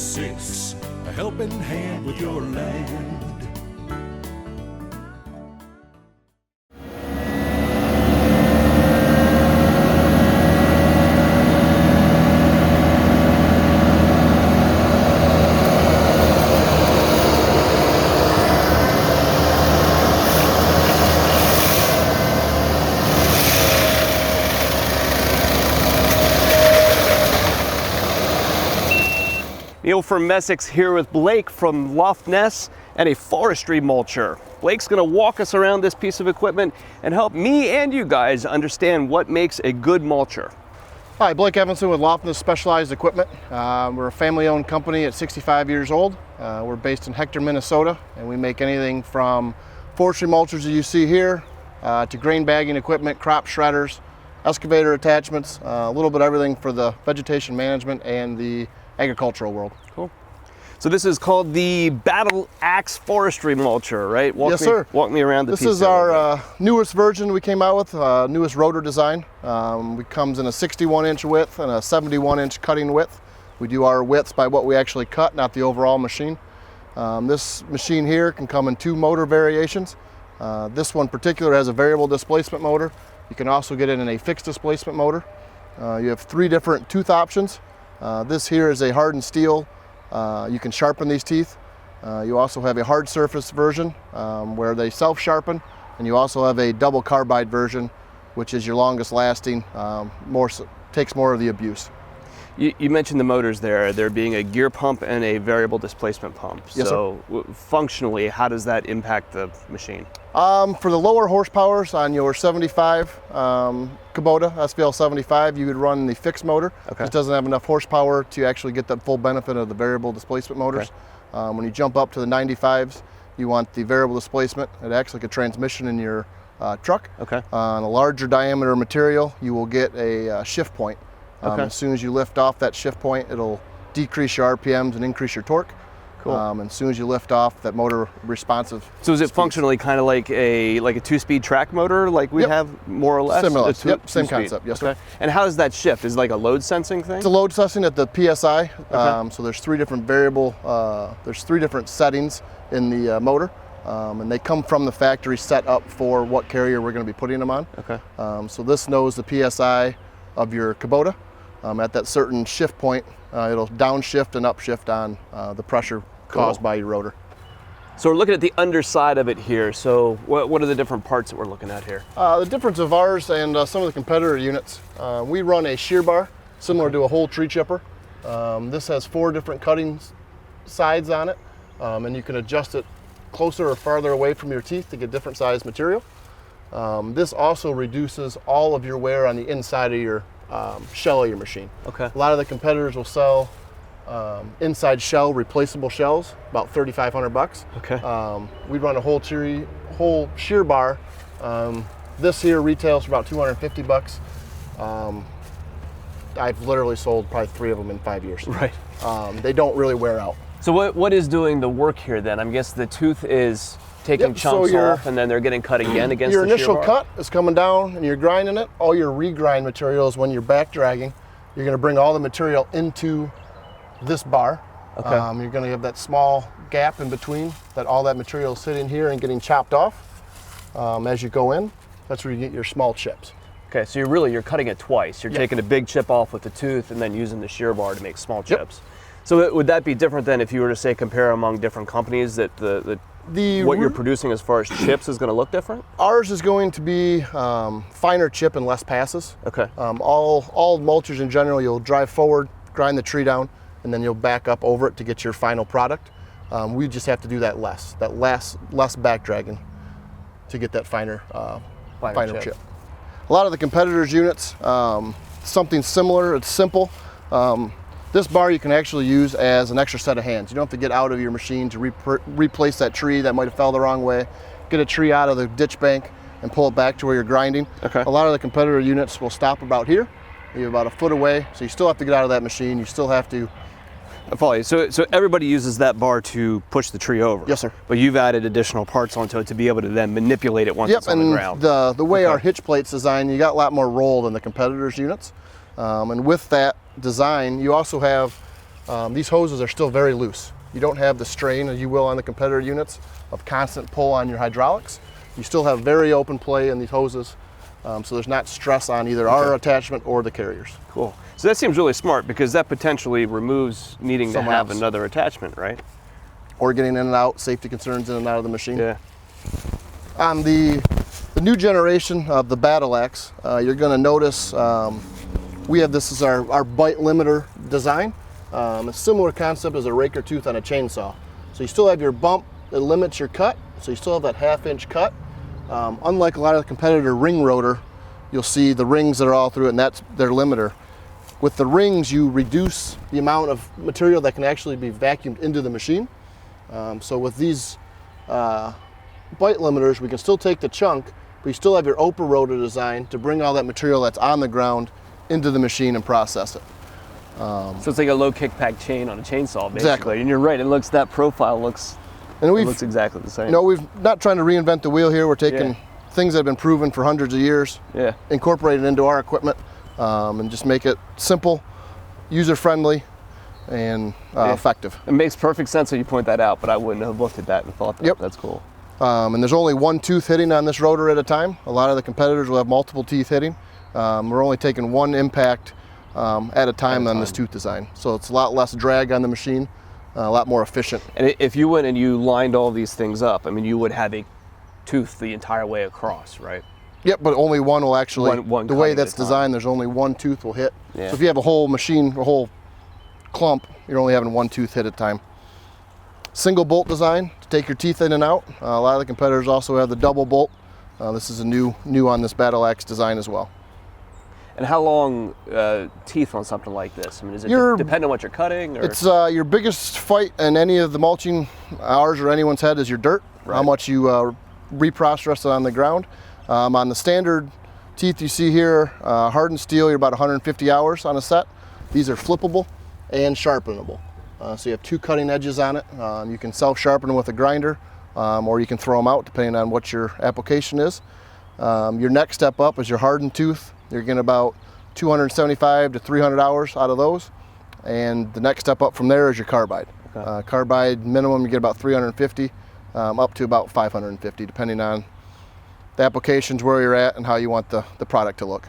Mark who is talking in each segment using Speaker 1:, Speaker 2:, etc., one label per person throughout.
Speaker 1: 6, a helping hand with your land.
Speaker 2: Neil from Messick's here with Blake from Loftness and a Forestry mulcher. Blake's gonna walk us around this piece of equipment and help me and you guys understand what makes a good mulcher.
Speaker 3: Hi, Blake Evanson with Loftness Specialized Equipment. We're a family-owned company at 65 years old. We're based in Hector, Minnesota, and we make anything from forestry mulchers that you see here to grain bagging equipment, crop shredders, excavator attachments, a little bit of everything for the vegetation management and the agricultural world.
Speaker 2: Cool. So this is called the Battle Axe Forestry mulcher, right?
Speaker 3: Yes, sir.
Speaker 2: Walk me around the piece.
Speaker 3: This is our newest version we came out with, newest rotor design. It comes in a 61-inch width and a 71-inch cutting width. We do our widths by what we actually cut, not the overall machine. This machine here can come in 2 motor variations. This one in particular has a variable displacement motor. You can also get it in a fixed displacement motor. You have 3 different tooth options. This here is a hardened steel. You can sharpen these teeth. You also have a hard surface version where they self-sharpen, and you also have a double carbide version, which is your longest lasting, takes more of the abuse.
Speaker 2: You mentioned the motors there being a gear pump and a variable displacement pump.
Speaker 3: Yes,
Speaker 2: so functionally, how does that impact the machine?
Speaker 3: For the lower horsepowers on your 75 Kubota SVL95, you would run the fixed motor.
Speaker 2: Okay.
Speaker 3: It doesn't have enough horsepower to actually get the full benefit of the variable displacement motors. Okay. When you jump up to the 95s, you want the variable displacement. It acts like a transmission in your truck.
Speaker 2: Okay.
Speaker 3: On a larger diameter material, you will get a shift point.
Speaker 2: Okay.
Speaker 3: As soon as you lift off that shift point, it'll decrease your RPMs and increase your torque.
Speaker 2: Cool.
Speaker 3: And as soon as you lift off, that motor responsive.
Speaker 2: So is it functionally kind of like a 2-speed track motor, like we have more or less?
Speaker 3: Similar. Yep. Same concept. Yes,
Speaker 2: okay.
Speaker 3: sir.
Speaker 2: And how does that shift? Is it like a load sensing thing?
Speaker 3: It's a load sensing at the PSI.
Speaker 2: Okay.
Speaker 3: So there's 3 different there's 3 different settings in the motor, and they come from the factory set up for what carrier we're going to be putting them on.
Speaker 2: Okay.
Speaker 3: So this knows the PSI of your Kubota. At that certain shift point, it'll downshift and upshift on the pressure caused by your rotor.
Speaker 2: So we're looking at the underside of it here. So what are the different parts that we're looking at here?
Speaker 3: The difference of ours and some of the competitor units, we run a shear bar similar to a whole tree chipper. This has 4 different cutting sides on it, and you can adjust it closer or farther away from your teeth to get different size material. This also reduces all of your wear on the inside of your shell of your machine.
Speaker 2: Okay.
Speaker 3: A lot of the competitors will sell inside shell replaceable shells, about $3,500.
Speaker 2: Okay.
Speaker 3: We run a whole shear bar. This here retails for about $250. I've literally sold probably 3 of them in 5 years.
Speaker 2: Right.
Speaker 3: They don't really wear out.
Speaker 2: So what is doing the work here then? I guess the tooth is taking chunks off and then they're getting cut again against
Speaker 3: your
Speaker 2: the shear bar?
Speaker 3: initial cut is coming down and you're grinding it. All your regrind material is when you're back dragging. You're going to bring all the material into this bar.
Speaker 2: Okay.
Speaker 3: You're going to have that small gap in between that all that material is sitting here and getting chopped off. As you go in, that's where you get your small chips.
Speaker 2: Okay, so you're cutting it twice. You're taking a big chip off with the tooth and then using the shear bar to make small chips. So would that be different than if you were to say compare among different companies, that what you're producing as far as chips is going to look different?
Speaker 3: Ours is going to be finer chip and less passes.
Speaker 2: Okay.
Speaker 3: All mulchers in general, you'll drive forward, grind the tree down, and then you'll back up over it to get your final product. We just have to do that less back dragging to get that finer chip. A lot of the competitors' units, something similar. It's simple. This bar you can actually use as an extra set of hands. You don't have to get out of your machine to replace that tree that might have fell the wrong way. Get a tree out of the ditch bank and pull it back to where you're grinding.
Speaker 2: Okay.
Speaker 3: A lot of the competitor units will stop about here. You're about a foot away, so you still have to get out of that machine. You still have to.
Speaker 2: I follow you. So everybody uses that bar to push the tree over.
Speaker 3: Yes, sir.
Speaker 2: But you've added additional parts onto it to be able to then manipulate it once it's on the ground.
Speaker 3: And the way our hitch plate's designed, you got a lot more roll than the competitors' units. And with that design, you also have these hoses are still very loose. You don't have the strain as you will on the competitor units of constant pull on your hydraulics. You still have very open play in these hoses, so there's not stress on either our attachment or the carriers.
Speaker 2: Cool. So that seems really smart because that potentially removes needing to have another attachment, right?
Speaker 3: Or getting in and out, safety concerns in and out of the machine.
Speaker 2: Yeah.
Speaker 3: On the new generation of the Battle Axe, you're going to notice we have this as our bite limiter design. A similar concept as a raker tooth on a chainsaw. So you still have your bump that limits your cut, so you still have that 1/2 inch cut. Unlike a lot of the competitor ring rotor, you'll see the rings that are all through it, and that's their limiter. With the rings, you reduce the amount of material that can actually be vacuumed into the machine. So with these bite limiters, we can still take the chunk, but you still have your open rotor design to bring all that material that's on the ground into the machine and process it.
Speaker 2: So it's like a low kickback chain on a chainsaw, basically.
Speaker 3: Exactly.
Speaker 2: And you're right, that profile looks exactly the same.
Speaker 3: You know, we've not trying to reinvent the wheel here. We're taking things that have been proven for hundreds of years, incorporate it into our equipment, and just make it simple, user-friendly, and effective.
Speaker 2: It makes perfect sense when you point that out, but I wouldn't have looked at that and thought that. That's cool.
Speaker 3: And there's only one tooth hitting on this rotor at a time. A lot of the competitors will have multiple teeth hitting. We're only taking one impact at a time on this tooth design. So it's a lot less drag on the machine, a lot more efficient.
Speaker 2: And if you went and you lined all these things up, I mean, you would have a tooth the entire way across, right?
Speaker 3: Yep, but only one will actually,
Speaker 2: one
Speaker 3: the way that's designed, there's only one tooth will hit.
Speaker 2: Yeah.
Speaker 3: So if you have a whole machine, a whole clump, you're only having one tooth hit at a time. Single bolt design to take your teeth in and out. A lot of the competitors also have the double bolt. This is a new on this Battle Axe design as well.
Speaker 2: And how long teeth on something like this? I mean, does it depend on what you're cutting? Or?
Speaker 3: It's your biggest fight in any of the mulching, ours or anyone's head, is your dirt. Right. How much you reprocess it on the ground. On the standard teeth you see here, hardened steel, you're about 150 hours on a set. These are flippable and sharpenable. So you have two cutting edges on it. You can self-sharpen them with a grinder, or you can throw them out depending on what your application is. Your next step up is your hardened tooth. You're getting about 275 to 300 hours out of those. And the next step up from there is your carbide. Okay. Carbide minimum, you get about 350, up to about 550, depending on the applications, where you're at, and how you want the product to look.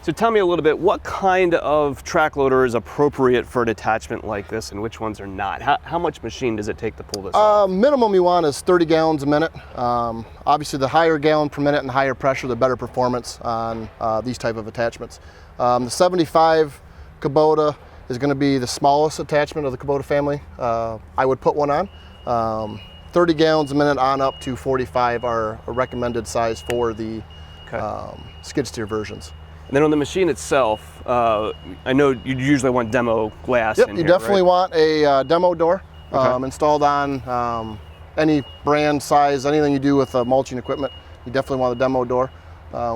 Speaker 2: So tell me a little bit, what kind of track loader is appropriate for an attachment like this and which ones are not? How much machine does it take to pull this off?
Speaker 3: Minimum you want is 30 gallons a minute. Obviously the higher gallon per minute and higher pressure, the better performance on these type of attachments. The 75 Kubota is going to be the smallest attachment of the Kubota family. I would put one on. 30 gallons a minute on up to 45 are a recommended size for the skid steer versions.
Speaker 2: And then on the machine itself, I know you usually want demo glass in here,
Speaker 3: you definitely want a demo door
Speaker 2: Okay.
Speaker 3: installed on any brand, size, anything you do with mulching equipment. You definitely want a demo door.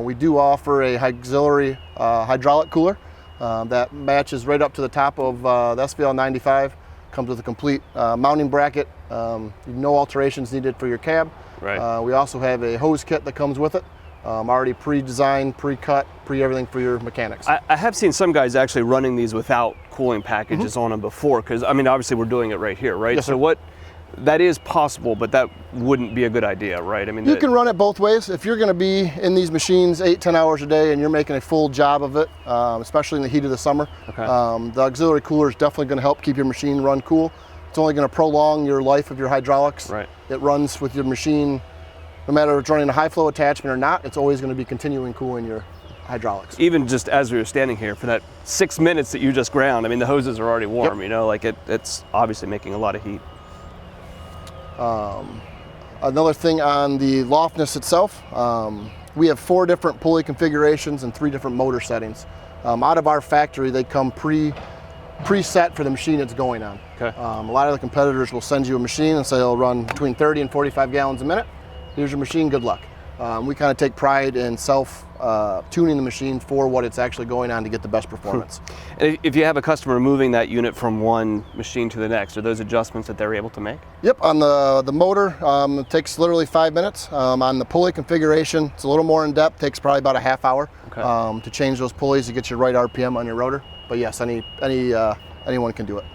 Speaker 3: We do offer a auxiliary hydraulic cooler that matches right up to the top of the SVL95. Comes with a complete mounting bracket, no alterations needed for your cab.
Speaker 2: Right.
Speaker 3: We also have a hose kit that comes with it. Already pre-designed, pre-cut, pre-everything for your mechanics.
Speaker 2: I have seen some guys actually running these without cooling packages on them before, because I mean, obviously we're doing it right here, right?
Speaker 3: Yes,
Speaker 2: so that is possible, but that wouldn't be a good idea, right? I mean,
Speaker 3: you can run it both ways. If you're going to be in these machines 8-10 hours a day and you're making a full job of it, especially in the heat of the summer, the auxiliary cooler is definitely going to help keep your machine run cool. It's only going to prolong your life of your hydraulics.
Speaker 2: Right.
Speaker 3: It runs with your machine. No matter if it's running a high flow attachment or not, it's always going to be continuing cooling your hydraulics.
Speaker 2: Even just as we were standing here for that 6 minutes that you just ground, I mean, the hoses are already warm, you know, like it's obviously making a lot of heat.
Speaker 3: Another thing on the Loftness itself, we have 4 different pulley configurations and 3 different motor settings. Out of our factory, they come preset for the machine it's going on.
Speaker 2: Okay.
Speaker 3: A lot of the competitors will send you a machine and say it'll run between 30 and 45 gallons a minute. Here's your machine, good luck. We kind of take pride in tuning the machine for what it's actually going on to get the best performance.
Speaker 2: And if you have a customer moving that unit from one machine to the next, are those adjustments that they're able to make?
Speaker 3: Yep, on the motor, it takes literally 5 minutes. On the pulley configuration, it's a little more in depth, takes probably about a half hour to change those pulleys to get your right RPM on your rotor. But yes, anyone can do it.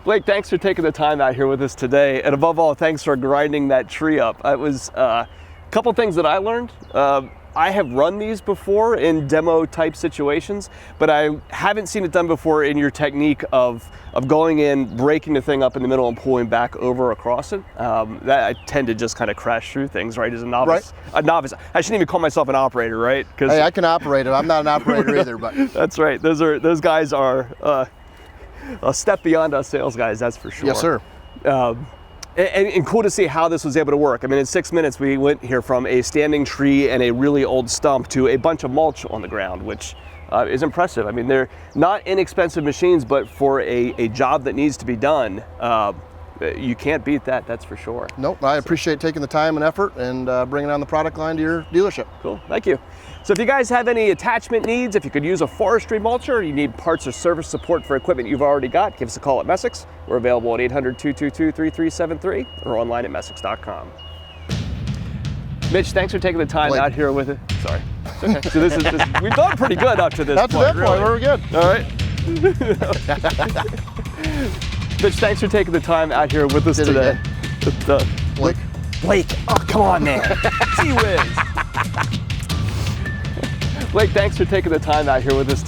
Speaker 2: Blake, thanks for taking the time out here with us today. And above all, thanks for grinding that tree up. It was a couple things that I learned. I have run these before in demo type situations, but I haven't seen it done before in your technique of going in, breaking the thing up in the middle and pulling back over across it. That I tend to just kind of crash through things, right? As a novice. Right. A novice. I shouldn't even call myself an operator, right?
Speaker 3: Hey, I can operate it. I'm not an operator either, but.
Speaker 2: That's right. Those guys are a step beyond us sales guys, that's for sure.
Speaker 3: Yes, sir.
Speaker 2: And cool to see how this was able to work. I mean, in 6 minutes, we went here from a standing tree and a really old stump to a bunch of mulch on the ground, which is impressive. I mean, they're not inexpensive machines, but for a job that needs to be done, you can't beat that, that's for sure.
Speaker 3: Nope, I appreciate taking the time and effort and bringing on the product line to your dealership.
Speaker 2: Cool, thank you. So if you guys have any attachment needs, if you could use a forestry mulcher, you need parts or service support for equipment you've already got, give us a call at Messick's. We're available at 800-222-3373 or online at messick's.com. Mitch, thanks for taking the time out here with it. Sorry. Okay. So we've done pretty good up to this point.
Speaker 3: Up to that point, we're good.
Speaker 2: All right. Mitch, thanks for taking the time out here with us today. Blake. Oh, come on, man. Gee whiz. Blake, thanks for taking the time out here with us.